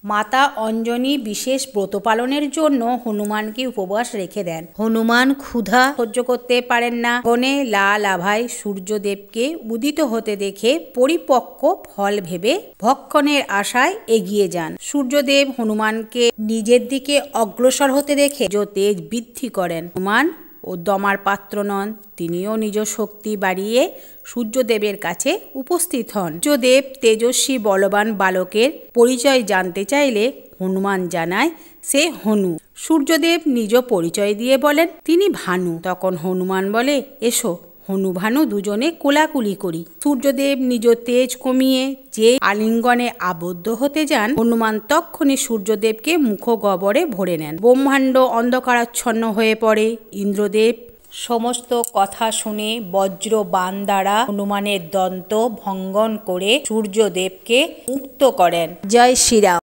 মাতা অঞ্জনী বিশেষ ব্রত পালনের জন্য হনুমানকে উপবাস রেখে দেন। হনুমান ক্ষুধা সহ্য করতে পারেন না। গগনে লাল আভায় সূর্যদেবকে উদিত হতে দেখে পরিপক্ক ফল ভেবে ভক্ষণের আশায় এগিয়ে যান। সূর্যদেব হনুমানকে নিজের দিকে অগ্রসর হতে দেখে তেজ বৃদ্ধি করেন। হনুমান ও দমার পাত্র নন, তিনিও নিজ শক্তি বাড়িয়ে সূর্যদেবের কাছে উপস্থিত হন। সূর্যদেব তেজস্বী বলবান বালকের পরিচয় জানতে চাইলে হনুমান জানায় সে হনু। সূর্যদেব নিজ পরিচয় দিয়ে বলেন তিনি ভানু। তখন হনুমান বলে এসো হনু ভানু দুজনে কোলাকুলি করি। সূর্যদেব নিজ তেজ কমিয়ে যে আলিঙ্গনে আবদ্ধ হতে যান, হনুমান তক্ষণি সূর্যদেবকে মুখগহ্বরে ভরে নেন। ব্রহ্মাণ্ড অন্ধকারাচ্ছন্ন হয়ে পড়ে। ইন্দ্রদেব সমস্ত কথা শুনে বজ্র বাণ দ্বারা হনুমানের দন্ত ভঙ্গন করে সূর্যদেবকে মুক্ত করেন। জয় শ্রীরাম।